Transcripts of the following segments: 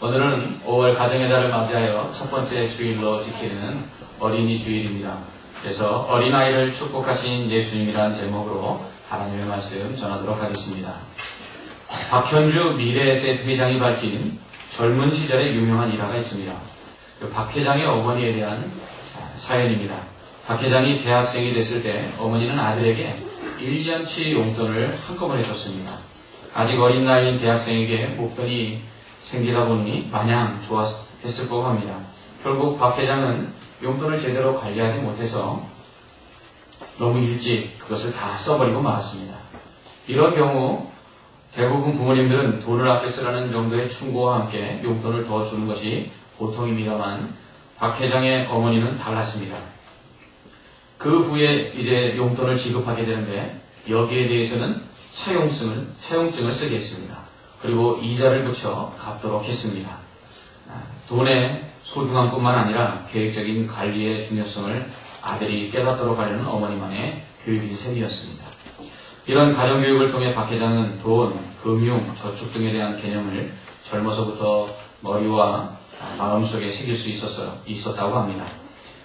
오늘은 5월 가정의 달을 맞이하여 첫 번째 주일로 지키는 어린이 주일입니다. 그래서 어린아이를 축복하신 예수님이라는 제목으로 하나님의 말씀 전하도록 하겠습니다. 박현주 미래에셋 회장이 밝힌 젊은 시절의 유명한 일화가 있습니다. 박 회장의 어머니에 대한 사연입니다. 박 회장이 대학생이 됐을 때 어머니는 아들에게 1년치 용돈을 한꺼번에 줬습니다. 아직 어린 나이인 대학생에게 목돈이 생기다 보니 마냥 좋았을 법 합니다. 결국 박 회장은 용돈을 제대로 관리하지 못해서 너무 일찍 그것을 다 써버리고 말았습니다. 이런 경우 대부분 부모님들은 돈을 아껴 쓰라는 정도의 충고와 함께 용돈을 더 주는 것이 보통입니다만 박 회장의 어머니는 달랐습니다. 그 후에 이제 용돈을 지급하게 되는데 여기에 대해서는 차용증을 쓰게 했습니다. 그리고 이자를 붙여 갚도록 했습니다. 돈의 소중함뿐만 아니라 계획적인 관리의 중요성을 아들이 깨닫도록 하려는 어머니만의 교육인 셈이었습니다. 이런 가정교육을 통해 박 회장은 돈, 금융, 저축 등에 대한 개념을 젊어서부터 머리와 마음속에 새길 수 있었다고 합니다.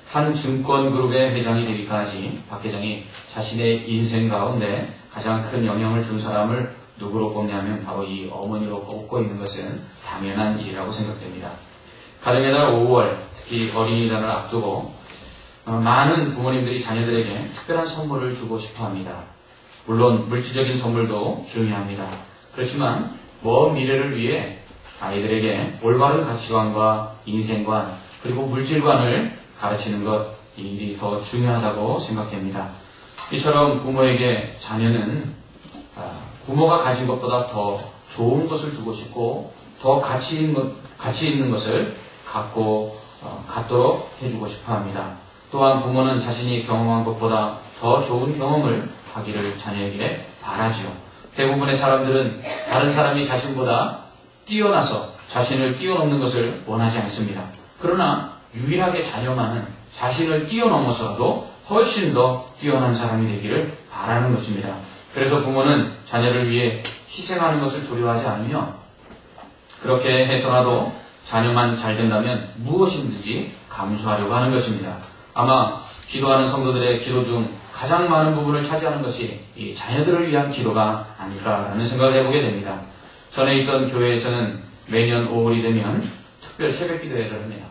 한 증권그룹의 회장이 되기까지 박 회장이 자신의 인생 가운데 가장 큰 영향을 준 사람을 누구로 꼽냐면 바로 이 어머니로 꼽고 있는 것은 당연한 일이라고 생각됩니다. 가정의 달 5월, 특히 어린이날을 앞두고 많은 부모님들이 자녀들에게 특별한 선물을 주고 싶어합니다. 물론 물질적인 선물도 중요합니다. 그렇지만 먼 미래를 위해 아이들에게 올바른 가치관과 인생관 그리고 물질관을 가르치는 것, 이 일이 더 중요하다고 생각됩니다. 이처럼 부모에게 자녀는 부모가 가진 것보다 더 좋은 것을 주고 싶고 더 가치 있는 것을 갖도록 해주고 싶어 합니다. 또한 부모는 자신이 경험한 것보다 더 좋은 경험을 하기를 자녀에게 바라지요. 대부분의 사람들은 다른 사람이 자신보다 뛰어나서 자신을 뛰어넘는 것을 원하지 않습니다. 그러나 유일하게 자녀만은 자신을 뛰어넘어서라도 훨씬 더 뛰어난 사람이 되기를 바라는 것입니다. 그래서 부모는 자녀를 위해 희생하는 것을 두려워하지 않으며 그렇게 해서라도 자녀만 잘 된다면 무엇이든지 감수하려고 하는 것입니다. 아마 기도하는 성도들의 기도 중 가장 많은 부분을 차지하는 것이 이 자녀들을 위한 기도가 아닐까라는 생각을 해보게 됩니다. 전에 있던 교회에서는 매년 5월이 되면 특별 새벽 기도회를 합니다.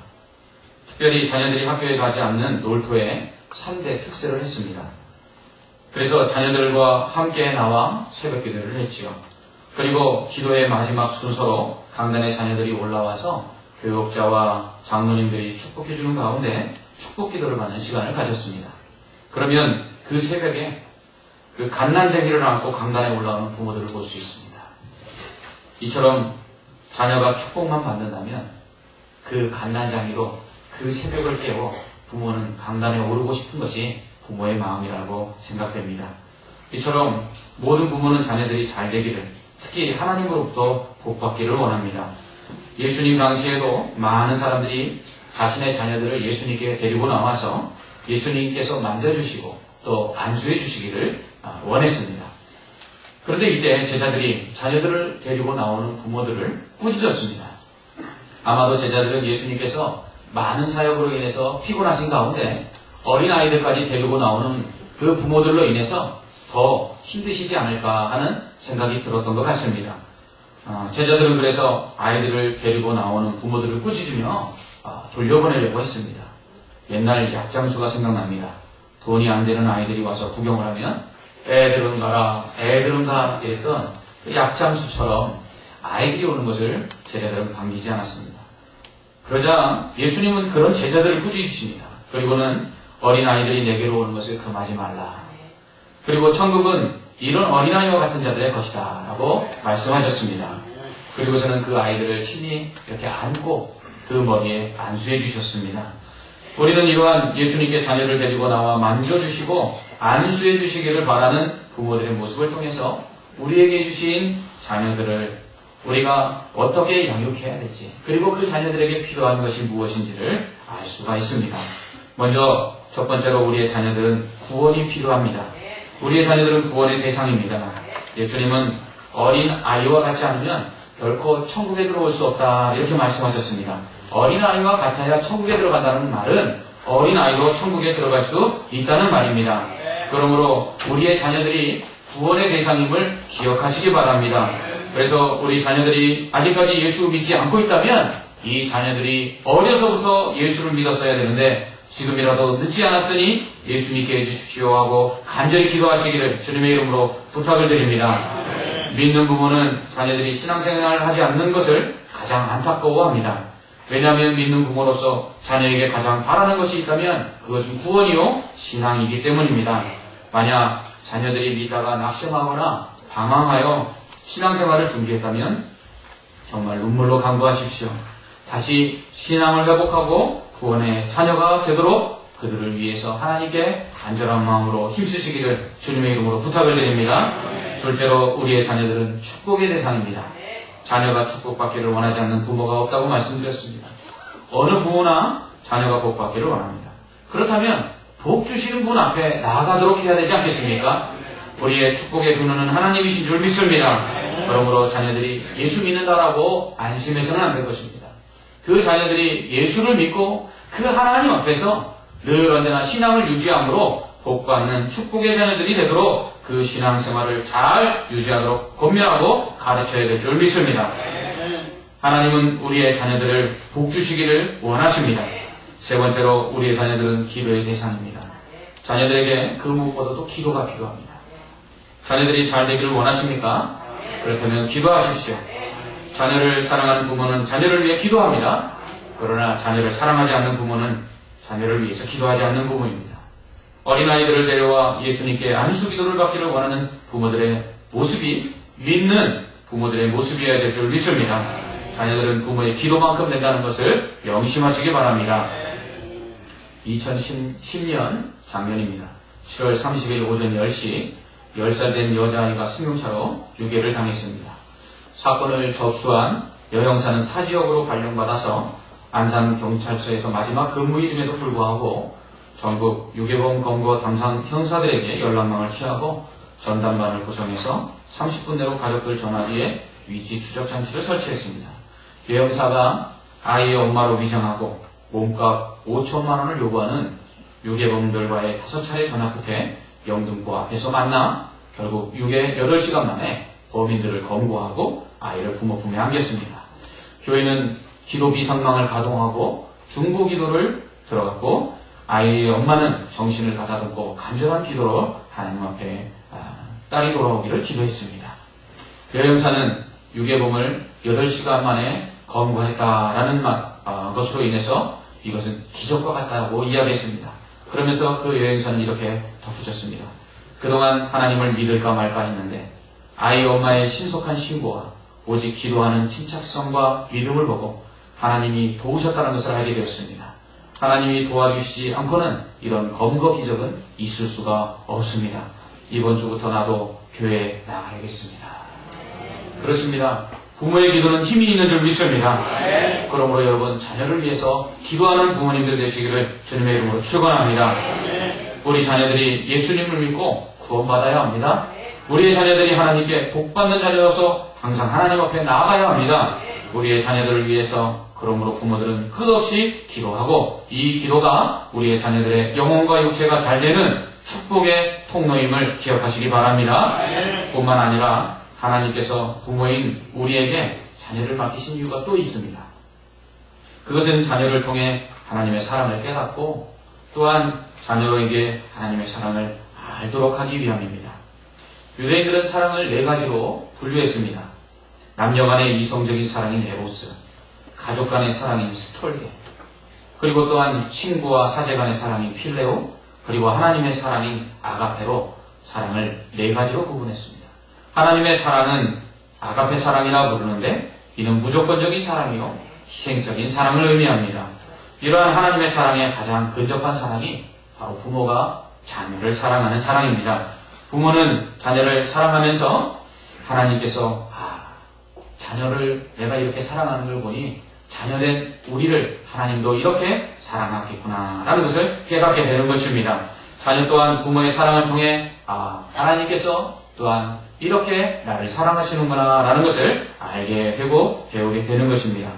특별히 자녀들이 학교에 가지 않는 놀토에 3대 특세를 했습니다. 그래서 자녀들과 함께 나와 새벽 기도를 했지요. 그리고 기도의 마지막 순서로 강단에 자녀들이 올라와서 교육자와 장로님들이 축복해주는 가운데 축복 기도를 받는 시간을 가졌습니다. 그러면 그 새벽에 그 갓난쟁이를 안고 강단에 올라오는 부모들을 볼 수 있습니다. 이처럼 자녀가 축복만 받는다면 그 갓난쟁이로 그 새벽을 깨워 부모는 강단에 오르고 싶은 것이 부모의 마음이라고 생각됩니다. 이처럼 모든 부모는 자녀들이 잘 되기를, 특히 하나님으로부터 복받기를 원합니다. 예수님 당시에도 많은 사람들이 자신의 자녀들을 예수님께 데리고 나와서 예수님께서 만져주시고 또 안수해 주시기를 원했습니다. 그런데 이때 제자들이 자녀들을 데리고 나오는 부모들을 꾸짖었습니다. 아마도 제자들은 예수님께서 많은 사역으로 인해서 피곤하신 가운데 어린아이들까지 데리고 나오는 그 부모들로 인해서 더 힘드시지 않을까 하는 생각이 들었던 것 같습니다. 제자들은 그래서 아이들을 데리고 나오는 부모들을 꾸짖으며 돌려보내려고 했습니다. 옛날 약장수가 생각납니다. 돈이 안 되는 아이들이 와서 구경을 하면 애들은 가라, 애들은 가 이랬던 그 약장수처럼 아이들이 오는 것을 제자들은 반기지 않았습니다. 그러자 예수님은 그런 제자들을 꾸짖으십니다. 그리고는 어린아이들이 내게로 오는 것을 금하지 말라. 그리고 천국은 이런 어린아이와 같은 자들의 것이다 라고 말씀하셨습니다. 그리고서는 그 아이들을 친히 이렇게 안고 그 머리에 안수해 주셨습니다. 우리는 이러한 예수님께 자녀를 데리고 나와 만져주시고 안수해 주시기를 바라는 부모들의 모습을 통해서 우리에게 주신 자녀들을 우리가 어떻게 양육해야 될지, 그리고 그 자녀들에게 필요한 것이 무엇인지를 알 수가 있습니다. 먼저 첫 번째로 우리의 자녀들은 구원이 필요합니다. 우리의 자녀들은 구원의 대상입니다. 예수님은 어린 아이와 같지 않으면 결코 천국에 들어올 수 없다 이렇게 말씀하셨습니다. 어린아이와 같아야 천국에 들어간다는 말은 어린아이도 천국에 들어갈 수 있다는 말입니다. 그러므로 우리의 자녀들이 구원의 대상임을 기억하시기 바랍니다. 그래서 우리 자녀들이 아직까지 예수 믿지 않고 있다면 이 자녀들이 어려서부터 예수를 믿었어야 되는데 지금이라도 늦지 않았으니 예수 믿게 해주십시오 하고 간절히 기도하시기를 주님의 이름으로 부탁을 드립니다. 믿는 부모는 자녀들이 신앙생활을 하지 않는 것을 가장 안타까워합니다. 왜냐하면 믿는 부모로서 자녀에게 가장 바라는 것이 있다면 그것은 구원이요 신앙이기 때문입니다. 만약 자녀들이 믿다가 낙심하거나 방황하여 신앙생활을 중지했다면 정말 눈물로 간구하십시오. 다시 신앙을 회복하고 구원의 자녀가 되도록 그들을 위해서 하나님께 간절한 마음으로 힘쓰시기를 주님의 이름으로 부탁을 드립니다. 둘째로 우리의 자녀들은 축복의 대상입니다. 자녀가 축복받기를 원하지 않는 부모가 없다고 말씀드렸습니다. 어느 부모나 자녀가 복받기를 원합니다. 그렇다면 복 주시는 분 앞에 나아가도록 해야 되지 않겠습니까? 우리의 축복의 근원은 하나님이신 줄 믿습니다. 그러므로 자녀들이 예수 믿는다라고 안심해서는 안 될 것입니다. 그 자녀들이 예수를 믿고 그 하나님 앞에서 늘 언제나 신앙을 유지함으로 복받는 축복의 자녀들이 되도록 그 신앙생활을 잘 유지하도록 권면하고 가르쳐야 될 줄 믿습니다. 하나님은 우리의 자녀들을 복 주시기를 원하십니다. 세 번째로 우리의 자녀들은 기도의 대상입니다. 자녀들에게 그 무엇보다도 기도가 필요합니다. 자녀들이 잘 되기를 원하십니까? 그렇다면 기도하십시오. 자녀를 사랑하는 부모는 자녀를 위해 기도합니다. 그러나 자녀를 사랑하지 않는 부모는 자녀를 위해서 기도하지 않는 부모입니다. 어린아이들을 데려와 예수님께 안수기도를 받기를 원하는 부모들의 모습이 믿는 부모들의 모습이어야 될 줄 믿습니다. 자녀들은 부모의 기도만큼 된다는 것을 명심하시기 바랍니다. 2010년 작년입니다. 7월 30일 오전 10시 10살 된 여자아이가 승용차로 유괴를 당했습니다. 사건을 접수한 여형사는 타 지역으로 발령받아서 안산경찰서에서 마지막 근무일임에도 불구하고 전국 유괴범 검거 담당 형사들에게 연락망을 취하고 전담반을 구성해서 30분 내로 가족들 전화기에 위치 추적 장치를 설치했습니다. 여형사가 아이의 엄마로 위장하고 몸값 5천만 원을 요구하는 유괴범들과의 5차례 전화 끝에 영등포 앞에서 만나 결국 유괴 8시간 만에 범인들을 검거하고 아이를 부모 품에 안겼습니다. 교회는 기도 비상망을 가동하고 중보 기도를 들어갔고 아이의 엄마는 정신을 가다듬고 간절한 기도로 하나님 앞에 딸이 돌아오기를 기도했습니다. 여형사는 유괴범을 8시간 만에 검거했다라는 것으로 인해서 이것은 기적과 같다고 이야기했습니다. 그러면서 그 여행사는 이렇게 덧붙였습니다. 그동안 하나님을 믿을까 말까 했는데 아이 엄마의 신속한 신고와 오직 기도하는 침착성과 믿음을 보고 하나님이 도우셨다는 것을 알게 되었습니다. 하나님이 도와주시지 않고는 이런 검거 기적은 있을 수가 없습니다. 이번 주부터 나도 교회에 나가야겠습니다. 그렇습니다. 부모의 기도는 힘이 있는 줄 믿습니다. 그러므로 여러분 자녀를 위해서 기도하는 부모님들 되시기를 주님의 이름으로 축원합니다. 우리 자녀들이 예수님을 믿고 구원받아야 합니다. 우리의 자녀들이 하나님께 복받는 자녀로서 항상 하나님 앞에 나아가야 합니다. 우리의 자녀들을 위해서 그러므로 부모들은 끝없이 기도하고 이 기도가 우리의 자녀들의 영혼과 육체가 잘 되는 축복의 통로임을 기억하시기 바랍니다. 뿐만 아니라 하나님께서 부모인 우리에게 자녀를 맡기신 이유가 또 있습니다. 그것은 자녀를 통해 하나님의 사랑을 깨닫고 또한 자녀에게 하나님의 사랑을 알도록 하기 위함입니다. 유대인들은 사랑을 4가지로 분류했습니다. 남녀 간의 이성적인 사랑인 에로스, 가족 간의 사랑인 스톨게, 그리고 또한 친구와 사제 간의 사랑인 필레오, 그리고 하나님의 사랑인 아가페로 사랑을 4가지로 구분했습니다. 하나님의 사랑은 아가페 사랑이라 부르는데 이는 무조건적인 사랑이요 희생적인 사랑을 의미합니다. 이러한 하나님의 사랑의 가장 근접한 사랑이 바로 부모가 자녀를 사랑하는 사랑입니다. 부모는 자녀를 사랑하면서 하나님께서 자녀를 내가 이렇게 사랑하는 걸 보니 자녀된 우리를 하나님도 이렇게 사랑하겠구나 라는 것을 깨닫게 되는 것입니다. 자녀 또한 부모의 사랑을 통해 하나님께서 또한 이렇게 나를 사랑하시는구나 라는 것을 알게 되고 배우게 되는 것입니다.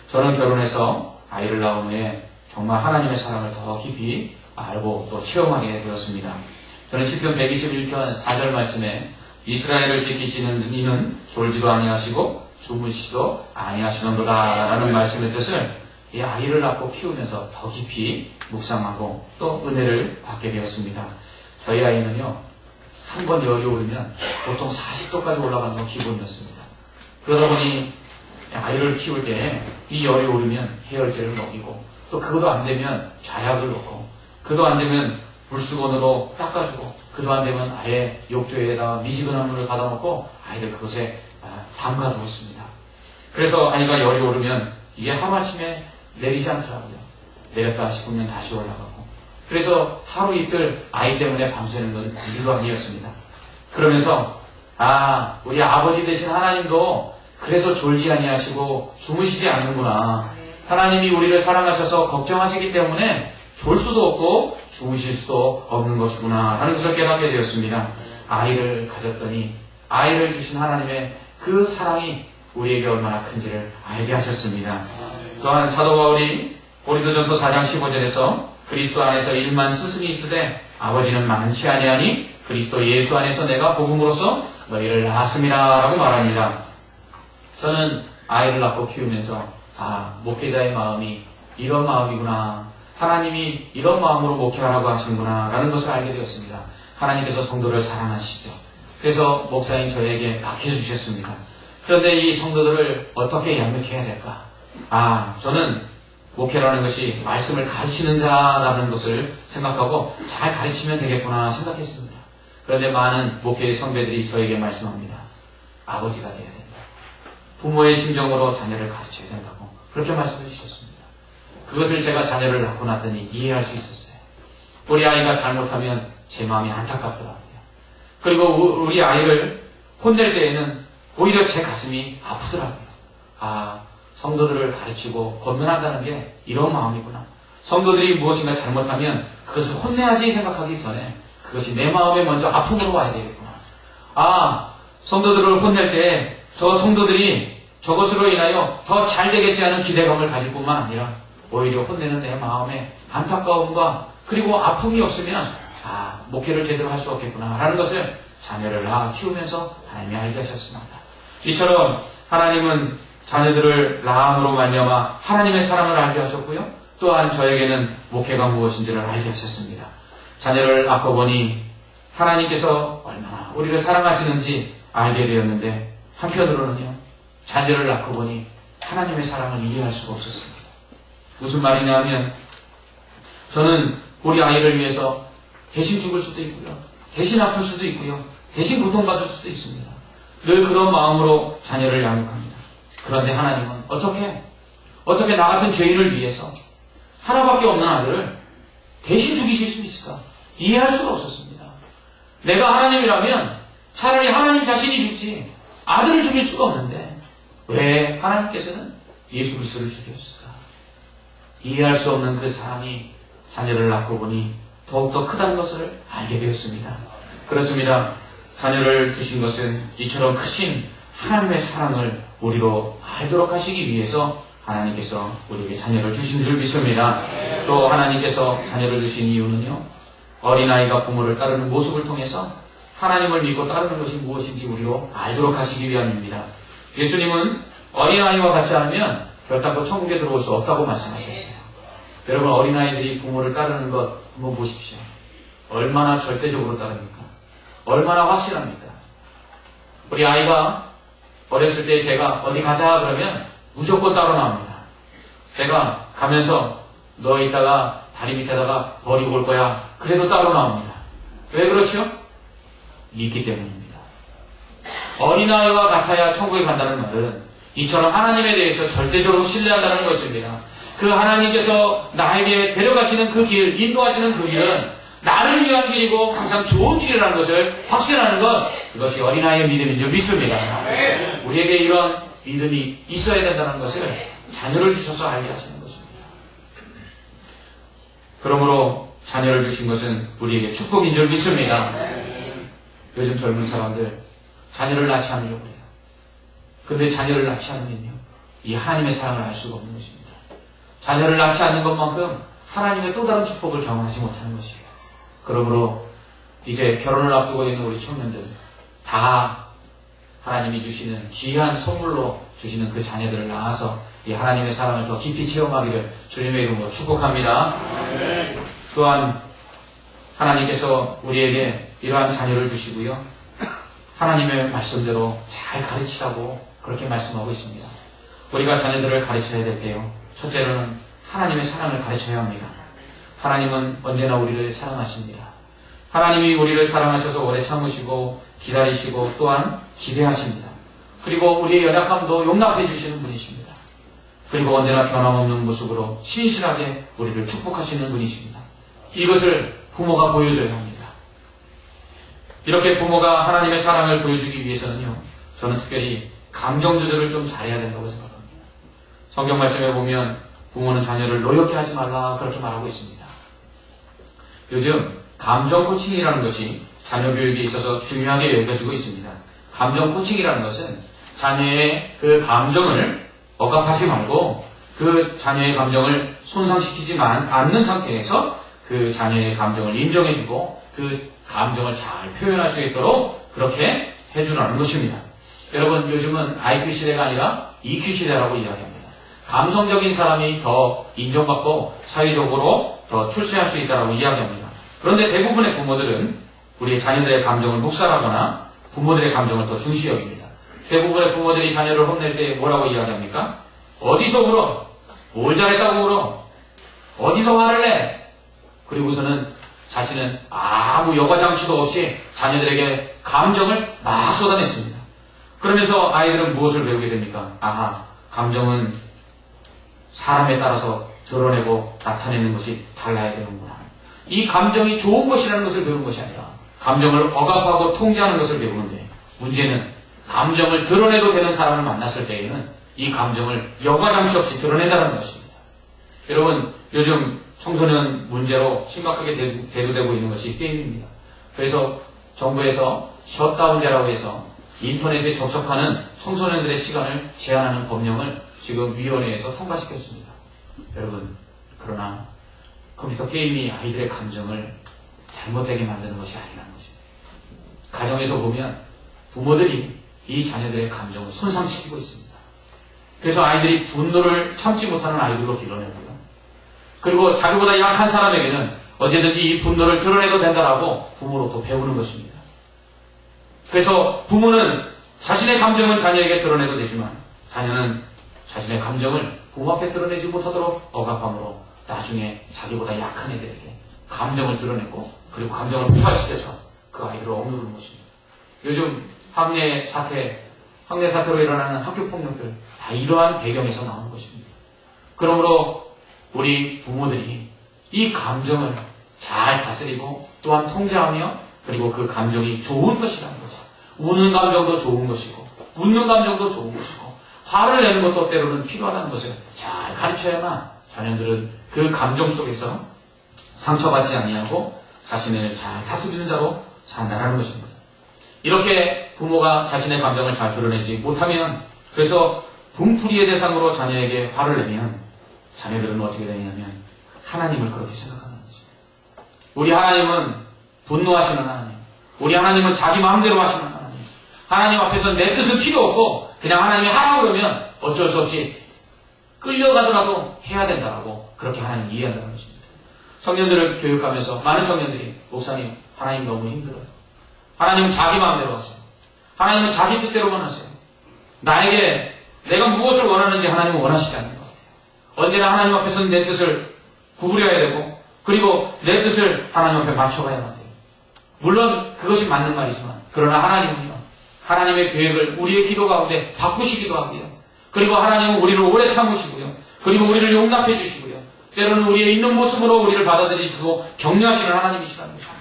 저는 결혼해서 아이를 낳은 후에 정말 하나님의 사랑을 더 깊이 알고 또 체험하게 되었습니다. 저는 시편 121편 4절 말씀에 이스라엘을 지키시는 이는 졸지도 아니하시고 주무시지도 아니하시는도다 라는 말씀의 뜻을 이 아이를 낳고 키우면서 더 깊이 묵상하고 또 은혜를 받게 되었습니다. 저희 아이는요, 한 번 열이 오르면 보통 40도까지 올라가는 건 기본이었습니다. 그러다 보니 아이를 키울 때 이 열이 오르면 해열제를 먹이고 또 그것도 안 되면 좌약을 넣고 그도 안 되면 물수건으로 닦아주고 그도 안 되면 아예 욕조에다가 미지근한 물을 받아놓고 아이를 그것에 담가두었습니다. 그래서 아이가 열이 오르면 이게 하루아침에 내리지 않더라고요. 내렸다 싶으면 다시 올라가고 그래서 하루 이틀 아이 때문에 밤새는 건 일도 아니었습니다. 그러면서 우리 아버지 되신 하나님도 그래서 졸지 아니하시고 주무시지 않는구나. 하나님이 우리를 사랑하셔서 걱정하시기 때문에 졸 수도 없고 주무실 수도 없는 것이구나 라는 것을 깨닫게 되었습니다. 아이를 가졌더니 아이를 주신 하나님의 그 사랑이 우리에게 얼마나 큰지를 알게 하셨습니다. 또한 사도 바울이 고린도전서 4장 15절에서 그리스도 안에서 일만 스승이 있으되 아버지는 많지 아니하니 그리스도 예수 안에서 내가 복음으로써 너희를 낳았습니다 라고 말합니다. 저는 아이를 낳고 키우면서 목회자의 마음이 이런 마음이구나, 하나님이 이런 마음으로 목회하라고 하시는구나 라는 것을 알게 되었습니다. 하나님께서 성도를 사랑하시죠. 그래서 목사님 저에게 맡겨주셨습니다. 그런데 이 성도들을 어떻게 양육해야 될까? 저는 목회라는 것이 말씀을 가르치는 자라는 것을 생각하고 잘 가르치면 되겠구나 생각했습니다. 그런데 많은 목회의 선배들이 저에게 말씀합니다. 아버지가 돼야 된다. 부모의 심정으로 자녀를 가르쳐야 된다고 그렇게 말씀해 주셨습니다. 그것을 제가 자녀를 낳고 났더니 이해할 수 있었어요. 우리 아이가 잘못하면 제 마음이 안타깝더라고요. 그리고 우리 아이를 혼낼 때에는 오히려 제 가슴이 아프더라고요. 성도들을 가르치고 권면한다는 게 이런 마음이구나. 성도들이 무엇인가 잘못하면 그것을 혼내야지 생각하기 전에 그것이 내 마음에 먼저 아픔으로 와야 되겠구나. 성도들을 혼낼 때 저 성도들이 저것으로 인하여 더 잘 되겠지 하는 기대감을 가질 뿐만 아니라 오히려 혼내는 내 마음에 안타까움과 그리고 아픔이 없으면 목회를 제대로 할 수 없겠구나 라는 것을 자녀를 키우면서 하나님이 알게 하셨습니다. 이처럼 하나님은 자녀들을 낳음으로 말미암아 하나님의 사랑을 알게 하셨고요. 또한 저에게는 목회가 무엇인지를 알게 하셨습니다. 자녀를 낳고 보니 하나님께서 얼마나 우리를 사랑하시는지 알게 되었는데 한편으로는요, 자녀를 낳고 보니 하나님의 사랑을 이해할 수가 없었습니다. 무슨 말이냐 하면 저는 우리 아이를 위해서 대신 죽을 수도 있고요, 대신 아플 수도 있고요, 대신 고통받을 수도 있습니다. 늘 그런 마음으로 자녀를 양육합니다. 그런데 하나님은 어떻게 나 같은 죄인을 위해서 하나밖에 없는 아들을 대신 죽이실 수 있을까? 이해할 수가 없었습니다. 내가 하나님이라면 차라리 하나님 자신이 죽지 아들을 죽일 수가 없는데 왜 하나님께서는 예수 그리스도를 죽였을까? 이해할 수 없는 그 사랑이 자녀를 낳고 보니 더욱더 크다는 것을 알게 되었습니다. 그렇습니다. 자녀를 주신 것은 이처럼 크신 하나님의 사랑을 우리로 알도록 하시기 위해서 하나님께서 우리에게 자녀를 주신 줄 믿습니다. 또 하나님께서 자녀를 주신 이유는요, 어린아이가 부모를 따르는 모습을 통해서 하나님을 믿고 따르는 것이 무엇인지 우리로 알도록 하시기 위함입니다. 예수님은 어린아이와 같지 않으면 결단코 천국에 들어올 수 없다고 말씀하셨어요. 여러분, 어린아이들이 부모를 따르는 것 한번 보십시오. 얼마나 절대적으로 따릅니까? 얼마나 확실합니까? 우리 아이가 어렸을 때 제가 어디 가자 그러면 무조건 따로 나옵니다. 제가 가면서 너 이따가 다리 밑에다가 버리고 올 거야. 그래도 따로 나옵니다. 왜 그렇죠? 믿기 때문입니다. 어린아이와 같아야 천국에 간다는 말은 이처럼 하나님에 대해서 절대적으로 신뢰한다는 것입니다. 그 하나님께서 나에게 데려가시는 그 길, 인도하시는 그 길은 나를 위한 길이고 항상 좋은 길이라는 것을 확신하는 것, 그것이 어린아이의 믿음인 줄 믿습니다. 우리에게 이런 믿음이 있어야 된다는 것을 자녀를 주셔서 알게 하시는 것입니다. 그러므로 자녀를 주신 것은 우리에게 축복인 줄 믿습니다. 요즘 젊은 사람들 자녀를 낳지 않으려고 해요. 근데 자녀를 낳지 않으면요, 이 하나님의 사랑을 알 수가 없는 것입니다. 자녀를 낳지 않는 것만큼 하나님의 또 다른 축복을 경험하지 못하는 것이에요. 그러므로 이제 결혼을 앞두고 있는 우리 청년들, 다 하나님이 주시는 귀한 선물로 주시는 그 자녀들을 낳아서 이 하나님의 사랑을 더 깊이 체험하기를 주님의 이름으로 축복합니다. 또한 하나님께서 우리에게 이러한 자녀를 주시고요, 하나님의 말씀대로 잘 가르치라고 그렇게 말씀하고 있습니다. 우리가 자녀들을 가르쳐야 될 때요, 첫째로는 하나님의 사랑을 가르쳐야 합니다. 하나님은 언제나 우리를 사랑하십니다. 하나님이 우리를 사랑하셔서 오래 참으시고 기다리시고 또한 기대하십니다. 그리고 우리의 연약함도 용납해 주시는 분이십니다. 그리고 언제나 변함없는 모습으로 신실하게 우리를 축복하시는 분이십니다. 이것을 부모가 보여줘야 합니다. 이렇게 부모가 하나님의 사랑을 보여주기 위해서는요, 저는 특별히 감정 조절을 좀 잘해야 된다고 생각합니다. 성경 말씀에 보면 부모는 자녀를 노엽게 하지 말라 그렇게 말하고 있습니다. 요즘 감정 코칭이라는 것이 자녀 교육에 있어서 중요하게 여겨지고 있습니다. 감정 코칭이라는 것은 자녀의 그 감정을 억압하지 말고 그 자녀의 감정을 손상시키지 않는 상태에서 그 자녀의 감정을 인정해주고 그 감정을 잘 표현할 수 있도록 그렇게 해주라는 것입니다. 여러분, 요즘은 IQ 시대가 아니라 EQ 시대라고 이야기합니다. 감성적인 사람이 더 인정받고 사회적으로 더 출세할 수 있다고 이야기합니다. 그런데 대부분의 부모들은 우리 자녀들의 감정을 묵살하거나 부모들의 감정을 더 중시 여깁니다. 대부분의 부모들이 자녀를 혼낼 때 뭐라고 이야기합니까? 어디서 울어? 뭘 잘했다고 울어? 어디서 화를 내? 그리고서는 자신은 아무 여과장치도 없이 자녀들에게 감정을 막 쏟아냈습니다. 그러면서 아이들은 무엇을 배우게 됩니까? 아하, 감정은 사람에 따라서 드러내고 나타내는 것이 달라야 되는구나. 이 감정이 좋은 것이라는 것을 배우는 것이 아니라 감정을 억압하고 통제하는 것을 배우는데, 문제는 감정을 드러내도 되는 사람을 만났을 때에는 이 감정을 여과장치 없이 드러낸다는 것입니다. 여러분, 요즘 청소년 문제로 심각하게 대두되고 있는 것이 게임입니다. 그래서 정부에서 셧다운제라고 해서 인터넷에 접속하는 청소년들의 시간을 제한하는 법령을 지금 위원회에서 통과시켰습니다. 여러분, 그러나 컴퓨터 게임이 아이들의 감정을 잘못되게 만드는 것이 아니라는 것입니다. 가정에서 보면 부모들이 이 자녀들의 감정을 손상시키고 있습니다. 그래서 아이들이 분노를 참지 못하는 아이들로 길러내고요. 그리고 자기보다 약한 사람에게는 언제든지 이 분노를 드러내도 된다라고 부모로부터 배우는 것입니다. 그래서 부모는 자신의 감정은 자녀에게 드러내도 되지만 자녀는 자신의 감정을 부모 앞에 드러내지 못하도록 억압함으로 나중에 자기보다 약한 애들에게 감정을 드러내고 그리고 감정을 폭발시켜서 그 아이를 억누르는 것입니다. 요즘 학내 사태로 일어나는 학교 폭력들 다 이러한 배경에서 나오는 것입니다. 그러므로 우리 부모들이 이 감정을 잘 다스리고 또한 통제하며 그리고 그 감정이 좋은 것이라는 것을, 우는 감정도 좋은 것이고 웃는 감정도 좋은 것이고 화를 내는 것도 때로는 필요하다는 것을 잘 가르쳐야만 자녀들은 그 감정 속에서 상처받지 아니하고 자신을 잘 다스리는 자로 산다는 것입니다. 이렇게 부모가 자신의 감정을 잘 드러내지 못하면, 그래서 분풀이의 대상으로 자녀에게 화를 내면 자녀들은 어떻게 되냐면 하나님을 그렇게 생각하는 거죠. 우리 하나님은 분노하시는 하나님, 우리 하나님은 자기 마음대로 하시는 하나님, 하나님 앞에서 내 뜻은 필요 없고 그냥 하나님이 하라고 그러면 어쩔 수 없이 끌려가더라도 해야 된다고 그렇게 하나님 이해한다는 것입니다. 청년들을 교육하면서 많은 청년들이, 목사님, 하나님 너무 힘들어요. 하나님은 자기 마음대로 하세요. 하나님은 자기 뜻대로만 하세요. 나에게 내가 무엇을 원하는지 하나님은 원하시지 않는 것 같아요. 언제나 하나님 앞에서는 내 뜻을 구부려야 되고 그리고 내 뜻을 하나님 앞에 맞춰가야만 돼요. 물론 그것이 맞는 말이지만, 그러나 하나님은요, 하나님의 계획을 우리의 기도 가운데 바꾸시기도 하고요. 그리고 하나님은 우리를 오래 참으시고요. 그리고 우리를 용납해 주시고요. 때로는 우리의 있는 모습으로 우리를 받아들이시고 격려하시는 하나님이시라는 것입니다.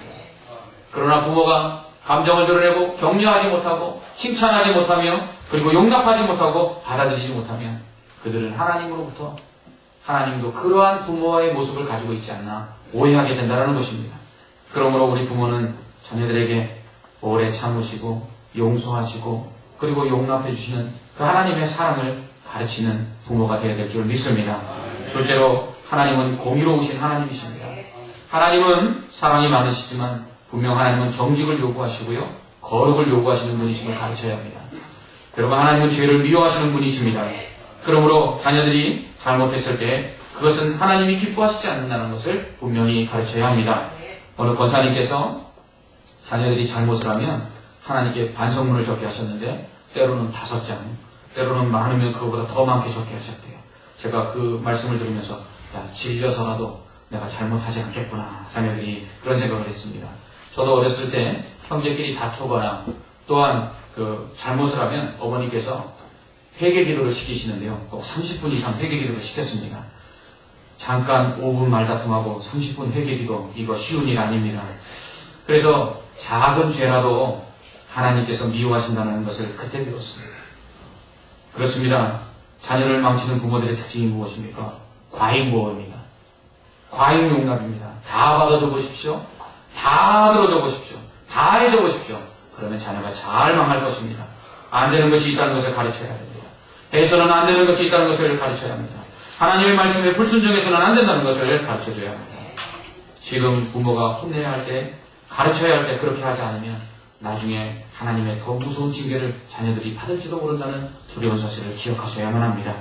그러나 부모가 감정을 드러내고 격려하지 못하고 칭찬하지 못하며 그리고 용납하지 못하고 받아들이지 못하면 그들은 하나님으로부터, 하나님도 그러한 부모의 모습을 가지고 있지 않나 오해하게 된다는 것입니다. 그러므로 우리 부모는 자녀들에게 오래 참으시고 용서하시고 그리고 용납해 주시는 그 하나님의 사랑을 가르치는 부모가 되어야 될 줄 믿습니다. 둘째로 하나님은 공의로우신 하나님이십니다. 하나님은 사랑이 많으시지만 분명 하나님은 정직을 요구하시고요. 거룩을 요구하시는 분이심을 가르쳐야 합니다. 여러분, 하나님은 죄를 미워하시는 분이십니다. 그러므로 자녀들이 잘못했을 때 그것은 하나님이 기뻐하시지 않는다는 것을 분명히 가르쳐야 합니다. 어느 권사님께서 자녀들이 잘못을 하면 하나님께 반성문을 적게 하셨는데 때로는 5장, 때로는 많으면 그거보다 더 많게 적게 하셨대요. 제가 그 말씀을 들으면서 질려서라도 내가 잘못하지 않겠구나, 자녀들이 그런 생각을 했습니다. 저도 어렸을 때 형제끼리 다투거나 또한 잘못을 하면 어머니께서 회개 기도를 시키시는데요. 꼭 30분 이상 회개 기도를 시켰습니다. 잠깐 5분 말다툼하고 30분 회개 기도, 이거 쉬운 일 아닙니다. 그래서 작은 죄라도 하나님께서 미워하신다는 것을 그때 배웠습니다. 그렇습니다. 자녀를 망치는 부모들의 특징이 무엇입니까? 과잉보호입니다. 과잉용납입니다. 다 받아줘 보십시오. 다 들어줘 보십시오. 다 해줘 보십시오. 그러면 자녀가 잘 망할 것입니다. 안 되는 것이 있다는 것을 가르쳐야 됩니다. 해서는 안 되는 것이 있다는 것을 가르쳐야 합니다. 하나님의 말씀에 불순종해서는 안 된다는 것을 가르쳐줘야 합니다. 지금 부모가 혼내야 할 때, 가르쳐야 할 때 그렇게 하지 않으면 나중에 하나님의 더 무서운 징계를 자녀들이 받을지도 모른다는 두려운 사실을 기억하셔야만 합니다.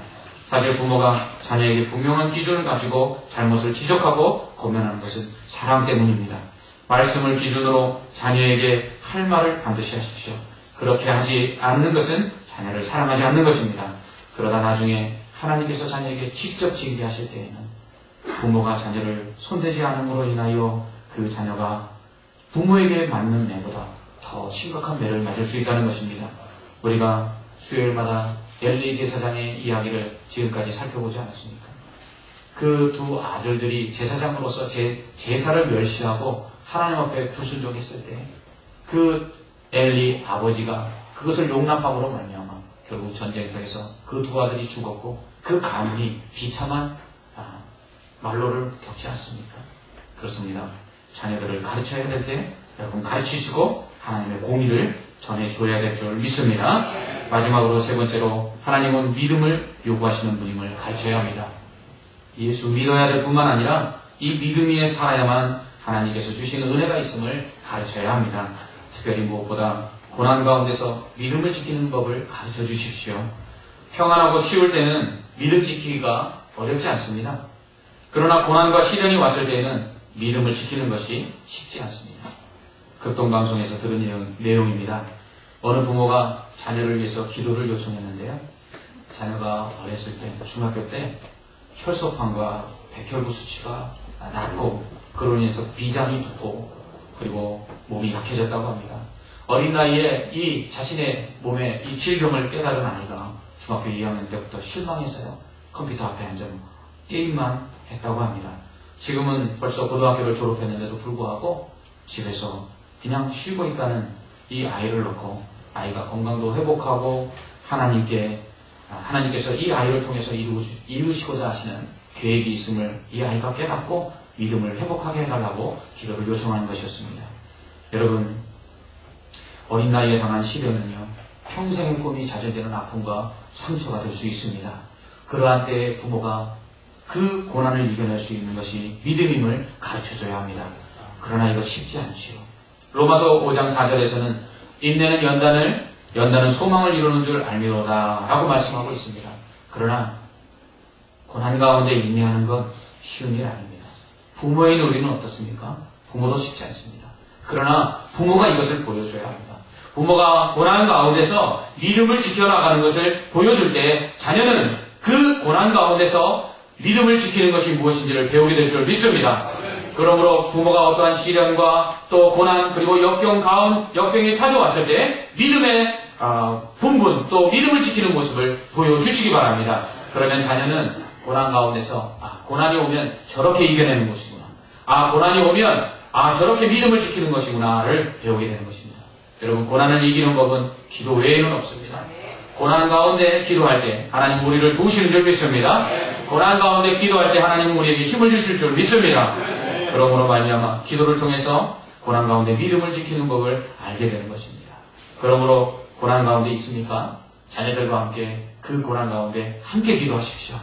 사실 부모가 자녀에게 분명한 기준을 가지고 잘못을 지적하고 고면하는 것은 사랑 때문입니다. 말씀을 기준으로 자녀에게 할 말을 반드시 하십시오. 그렇게 하지 않는 것은 자녀를 사랑하지 않는 것입니다. 그러다 나중에 하나님께서 자녀에게 직접 징계하실 때에는 부모가 자녀를 손대지 않음으로 인하여 그 자녀가 부모에게 맞는 매보다 더 심각한 매를 맞을 수 있다는 것입니다. 우리가 수요일마다 엘리 제사장의 이야기를 지금까지 살펴보지 않았습니까? 그 두 아들들이 제사장으로서 제사를 멸시하고 하나님 앞에 불순종했을 때 그 엘리 아버지가 그것을 용납함으로 말미암아 결국 전쟁터에서 그 두 아들이 죽었고 그 가문이 비참한 말로를 겪지 않습니까? 그렇습니다. 자녀들을 가르쳐야 될 때 여러분 가르치시고 하나님의 공의를 전해줘야 될 줄 믿습니다. 마지막으로 세 번째로 하나님은 믿음을 요구하시는 분임을 가르쳐야 합니다. 예수 믿어야 될 뿐만 아니라 이 믿음 위에 살아야만 하나님께서 주시는 은혜가 있음을 가르쳐야 합니다. 특별히 무엇보다 고난 가운데서 믿음을 지키는 법을 가르쳐 주십시오. 평안하고 쉬울 때는 믿음 지키기가 어렵지 않습니다. 그러나 고난과 시련이 왔을 때에는 믿음을 지키는 것이 쉽지 않습니다. 극동방송에서 들은 내용입니다. 어느 부모가 자녀를 위해서 기도를 요청했는데요. 자녀가 어렸을 때, 중학교 때 혈소판과 백혈구 수치가 낮고 그로 인해서 비장이 붙고 그리고 몸이 약해졌다고 합니다. 어린 나이에 이 자신의 몸에 이 질병을 깨달은 아이가 중학교 2학년 때부터 실망해서요. 컴퓨터 앞에 앉아 게임만 했다고 합니다. 지금은 벌써 고등학교를 졸업했는데도 불구하고 집에서 그냥 쉬고 있다는 이 아이를 놓고 아이가 건강도 회복하고 하나님께서 이 아이를 통해서 이루시고자 하시는 계획이 있음을 이 아이가 깨닫고 믿음을 회복하게 해달라고 기도를 요청하는 것이었습니다. 여러분, 어린 나이에 당한 시련은요, 평생의 꿈이 자제되는 아픔과 상처가 될 수 있습니다. 그러한 때에 부모가 그 고난을 이겨낼 수 있는 것이 믿음임을 가르쳐줘야 합니다. 그러나 이거 쉽지 않지요. 로마서 5장 4절에서는 인내는 연단은 소망을 이루는 줄 알미로다 라고 말씀하고 있습니다. 그러나 고난 가운데 인내하는 건 쉬운 일 아닙니다. 부모인 우리는 어떻습니까? 부모도 쉽지 않습니다. 그러나 부모가 이것을 보여줘야 합니다. 부모가 고난 가운데서 믿음을 지켜나가는 것을 보여줄 때 자녀는 그 고난 가운데서 믿음을 지키는 것이 무엇인지를 배우게 될 줄 믿습니다. 그러므로 부모가 어떠한 시련과 또 고난 그리고 역병이 찾아왔을 때 믿음의 분분 또 믿음을 지키는 모습을 보여주시기 바랍니다. 그러면 자녀는 고난 가운데서 고난이 오면 저렇게 이겨내는 것이구나. 고난이 오면 저렇게 믿음을 지키는 것이구나를 배우게 되는 것입니다. 여러분, 고난을 이기는 법은 기도 외에는 없습니다. 고난 가운데 기도할 때 하나님 우리를 도우시는 줄 믿습니다. 고난 가운데 기도할 때 하나님 우리에게 힘을 주실 줄 믿습니다. 그러므로 말미암아 기도를 통해서 고난 가운데 믿음을 지키는 법을 알게 되는 것입니다. 그러므로 고난 가운데 있습니까? 자녀들과 함께 그 고난 가운데 함께 기도하십시오.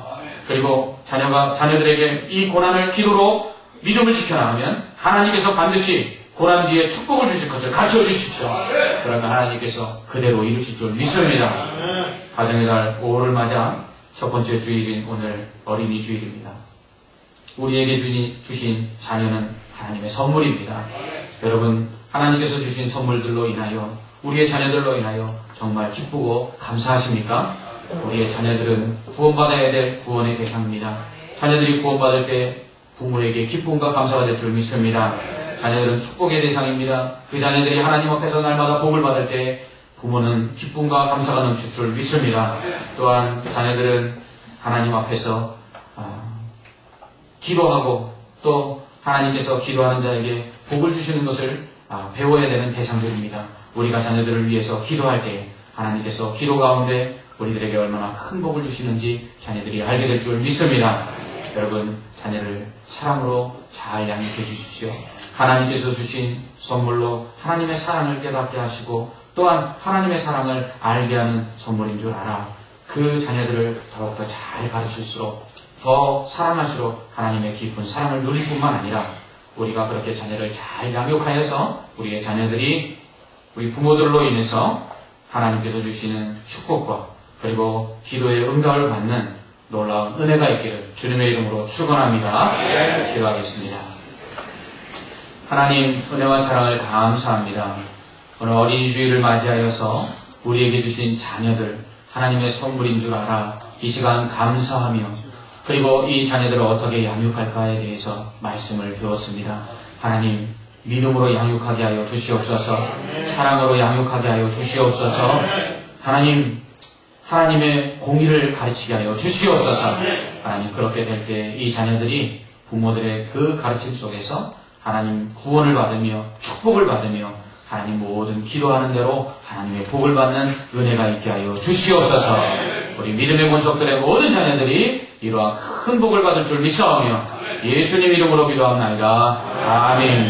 그리고 자녀들에게 이 고난을 기도로 믿음을 지켜나가면 하나님께서 반드시 고난 뒤에 축복을 주실 것을 가르쳐 주십시오. 그러면 하나님께서 그대로 이루실 줄 믿습니다. 가정의 달 5월을 맞아 첫 번째 주일인 오늘 어린이 주일입니다. 우리에게 주신 자녀는 하나님의 선물입니다. 여러분, 하나님께서 주신 선물들로 인하여 우리의 자녀들로 인하여 정말 기쁘고 감사하십니까? 우리의 자녀들은 구원받아야 될 구원의 대상입니다. 자녀들이 구원받을 때 부모에게 기쁨과 감사가 될 줄 믿습니다. 자녀들은 축복의 대상입니다. 그 자녀들이 하나님 앞에서 날마다 복을 받을 때 부모는 기쁨과 감사가 넘칠 줄 믿습니다. 또한 자녀들은 하나님 앞에서 기도하고 또 하나님께서 기도하는 자에게 복을 주시는 것을 배워야 되는 대상들입니다. 우리가 자녀들을 위해서 기도할 때 하나님께서 기도 가운데 우리들에게 얼마나 큰 복을 주시는지 자녀들이 알게 될 줄 믿습니다. 여러분, 자녀를 사랑으로 잘 양육해 주십시오. 하나님께서 주신 선물로 하나님의 사랑을 깨닫게 하시고 또한 하나님의 사랑을 알게 하는 선물인 줄 알아 그 자녀들을 더욱더 잘 가르칠수록 더 사랑할수록 하나님의 깊은 사랑을 누릴 뿐만 아니라 우리가 그렇게 자녀를 잘 양육하여서 우리의 자녀들이 우리 부모들로 인해서 하나님께서 주시는 축복과 그리고 기도의 응답을 받는 놀라운 은혜가 있기를 주님의 이름으로 축원합니다. 기도하겠습니다. 하나님, 은혜와 사랑을 감사합니다. 오늘 어린이 주일을 맞이하여서 우리에게 주신 자녀들 하나님의 선물인 줄 알아 이 시간 감사하며 그리고 이 자녀들을 어떻게 양육할까에 대해서 말씀을 배웠습니다. 하나님, 믿음으로 양육하게 하여 주시옵소서. 사랑으로 양육하게 하여 주시옵소서. 하나님, 하나님의 공의를 가르치게 하여 주시옵소서. 하나님, 그렇게 될 때 이 자녀들이 부모들의 그 가르침 속에서 하나님 구원을 받으며 축복을 받으며 하나님 모든 기도하는 대로 하나님의 복을 받는 은혜가 있게 하여 주시옵소서. 우리 믿음의 본속들의 모든 자녀들이 이러한 큰 복을 받을 줄 믿사오며 예수님 이름으로 기도합나이다. 아멘.